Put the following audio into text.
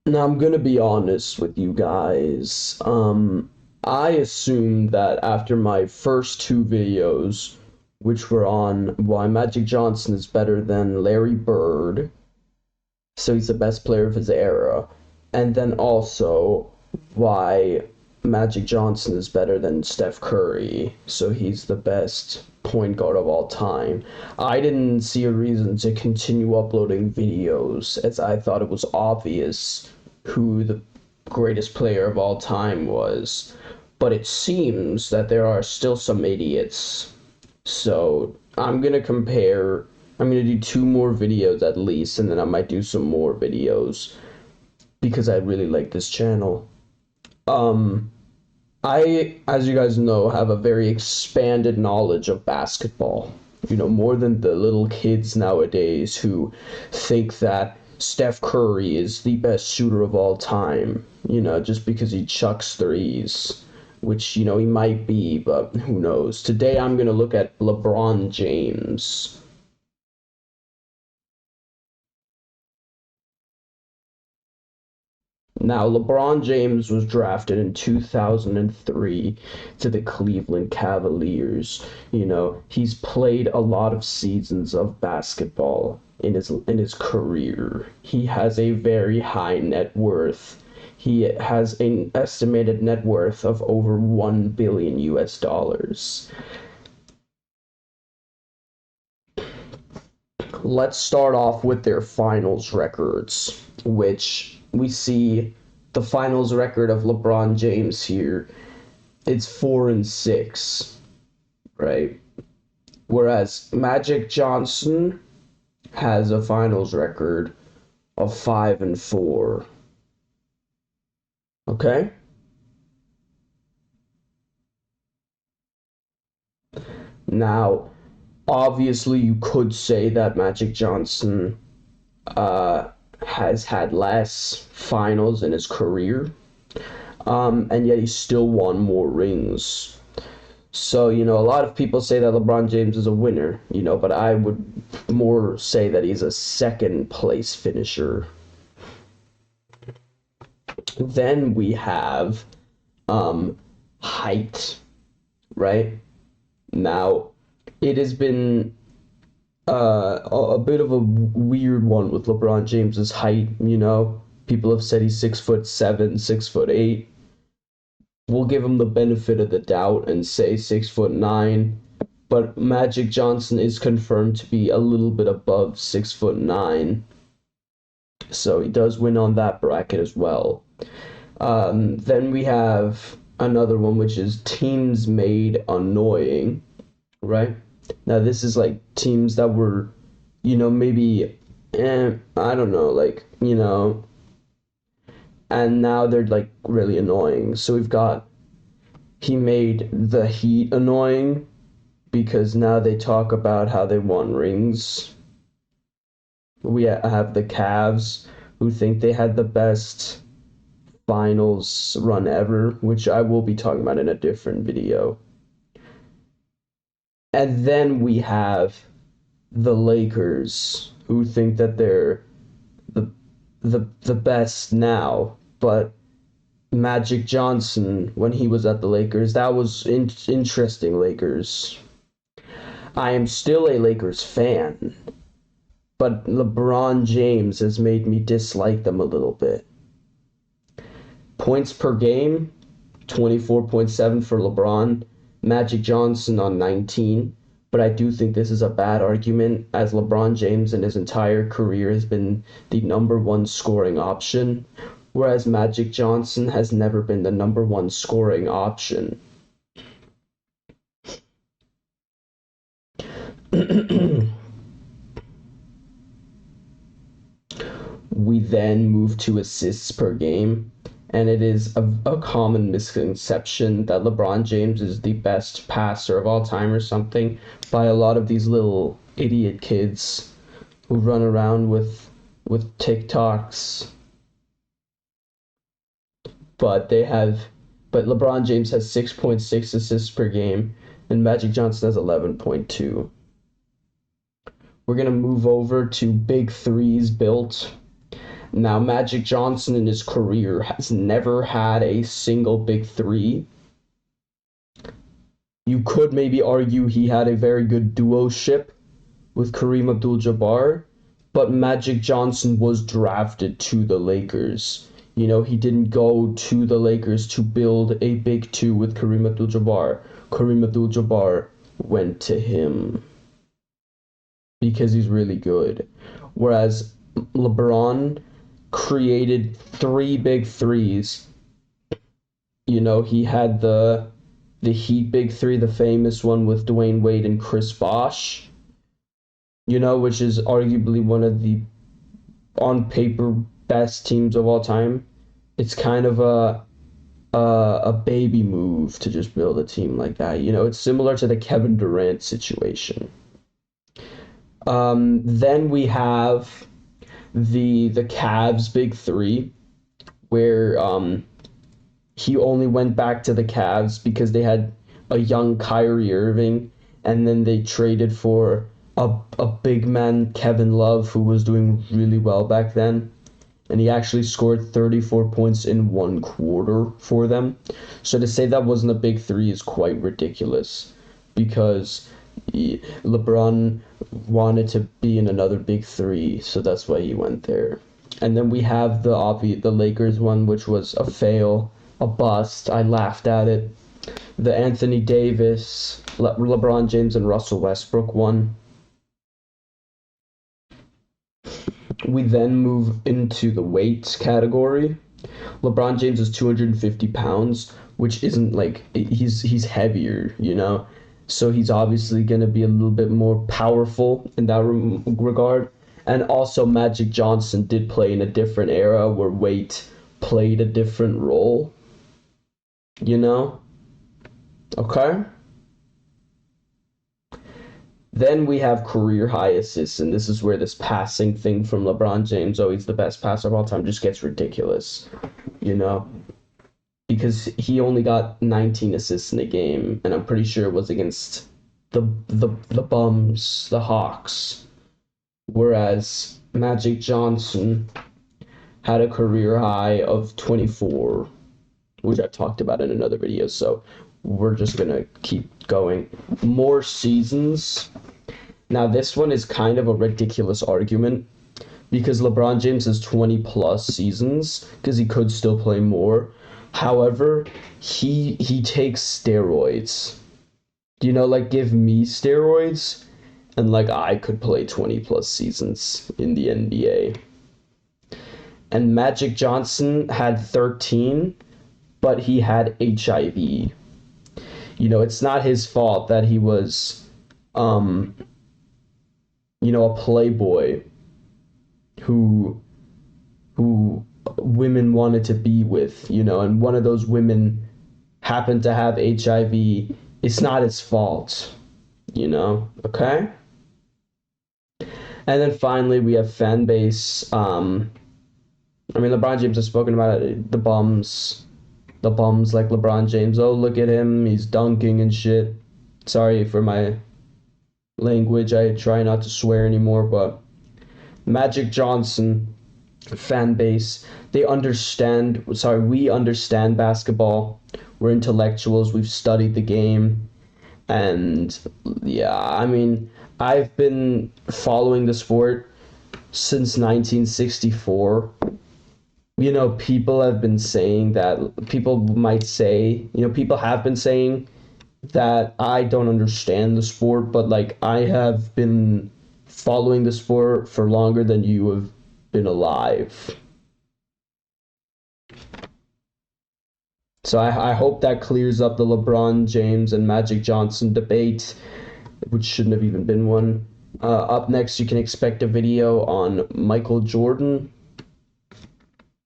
Now I'm gonna be honest with you guys. I assumed that after my first two videos, which were on why Magic Johnson is better than Larry Bird, so he's the best player of his era, and then also why Magic Johnson is better than Steph Curry, so he's the best point guard of all time. I didn't see a reason to continue uploading videos as I thought it was obvious who the greatest player of all time was. But it seems that there are still some idiots. So I'm gonna do two more videos at least, and then I might do some more videos because I really like this channel. Um, as you guys know, have a very expanded knowledge of basketball. You know, more than the little kids nowadays who think that Steph Curry is the best shooter of all time, you know, just because he chucks threes, which, you know, he might be, but who knows. Today I'm going to look at LeBron James. Now, LeBron James was drafted in 2003 to the Cleveland Cavaliers. You know, he's played a lot of seasons of basketball in his career. He has a very high net worth. He has an estimated net worth of over 1 billion US dollars. Let's start off with their finals records, which we see the finals record of LeBron James here. It's 4-6, right? Whereas Magic Johnson has a finals record of 5-4. Okay? Now, obviously, you could say that Magic Johnson uh, has had less finals in his career, and yet he still won more rings. So, you know, a lot of people say that LeBron James is a winner, you know, but I would more say that he's a second place finisher. Then we have um, height, right? Now, it has been a bit of a weird one with LeBron James's height, you know. People have said he's 6'7", 6'8". We'll give him the benefit of the doubt and say 6'9". But Magic Johnson is confirmed to be a little bit above 6'9", so he does win on that bracket as well. Then we have another one, which is teams made annoying, right? Now this is like teams that were, you know, maybe, I don't know, like, you know, and now they're like really annoying. So we've got he made the Heat annoying because now they talk about how they won rings. We have the Cavs who think they had the best finals run ever, which I will be talking about in a different video. And then we have the Lakers who think that they're the the best now, but Magic Johnson when he was at the Lakers, that was interesting Lakers. I am still a Lakers fan, but LeBron James has made me dislike them a little bit. Points per game, 24.7 for LeBron, Magic Johnson on 19. But I do think this is a bad argument, as LeBron James in his entire career has been the number one scoring option, whereas Magic Johnson has never been the number one scoring option. We then move to assists per game, and it is a common misconception that LeBron James is the best passer of all time or something by a lot of these little idiot kids who run around with TikToks. But they have but LeBron James has 6.6 assists per game and Magic Johnson has 11.2. We're going to move over to big threes built. Now, Magic Johnson in his career has never had a single big three. You could maybe argue he had a very good duo-ship with Kareem Abdul-Jabbar, but Magic Johnson was drafted to the Lakers. You know, he didn't go to the Lakers to build a big two with Kareem Abdul-Jabbar. Kareem Abdul-Jabbar went to him because he's really good. Whereas LeBron created three big threes. You know, he had the Heat big three, the famous one with Dwayne Wade and Chris Bosh, you know, which is arguably one of the on paper best teams of all time. It's kind of a baby move to just build a team like that. You know, it's similar to the Kevin Durant situation. Then we have the Cavs big three, where he only went back to the Cavs because they had a young Kyrie Irving, and then they traded for a big man, Kevin Love, who was doing really well back then. And he actually scored 34 points in one quarter for them. So to say that wasn't a big three is quite ridiculous, because LeBron wanted to be in another big three, so that's why he went there. And then we have the Lakers one, which was a fail, a bust. I laughed at it. The Anthony Davis, LeBron James, and Russell Westbrook one. We then move into the weights category. LeBron James is 250 pounds, which isn't like, he's heavier, you know? So he's obviously going to be a little bit more powerful in that regard. And also Magic Johnson did play in a different era where weight played a different role, you know? Okay? Then we have career high assists, and this is where this passing thing from LeBron James, oh, he's the best passer of all time, just gets ridiculous, you know? Because he only got 19 assists in a game, and I'm pretty sure it was against the Bums, the Hawks. Whereas Magic Johnson had a career high of 24, which I talked about in another video, so we're just gonna keep going. More seasons. Now this one is kind of a ridiculous argument, because LeBron James has 20 plus seasons, because he could still play more. However, he takes steroids. You know, like, give me steroids, and like I could play 20 plus seasons in the NBA. And Magic Johnson had 13, but he had HIV. You know, it's not his fault that he was, you know, a playboy who women wanted to be with, you know, and one of those women happened to have HIV. It's not his fault, you know, okay? And then finally, we have fan base. I mean, LeBron James has spoken about it, the bums like LeBron James. Oh, look at him, he's dunking and shit. Sorry for my language, I try not to swear anymore, but Magic Johnson fan base, we understand basketball. We're intellectuals, we've studied the game, and yeah, I mean, I've been following the sport since 1964. You know, people have been saying that, people have been saying that I don't understand the sport, but like, I have been following the sport for longer than you have been alive. So I hope that clears up the LeBron James and Magic Johnson debate, which shouldn't have even been one. Up next, you can expect a video on Michael Jordan.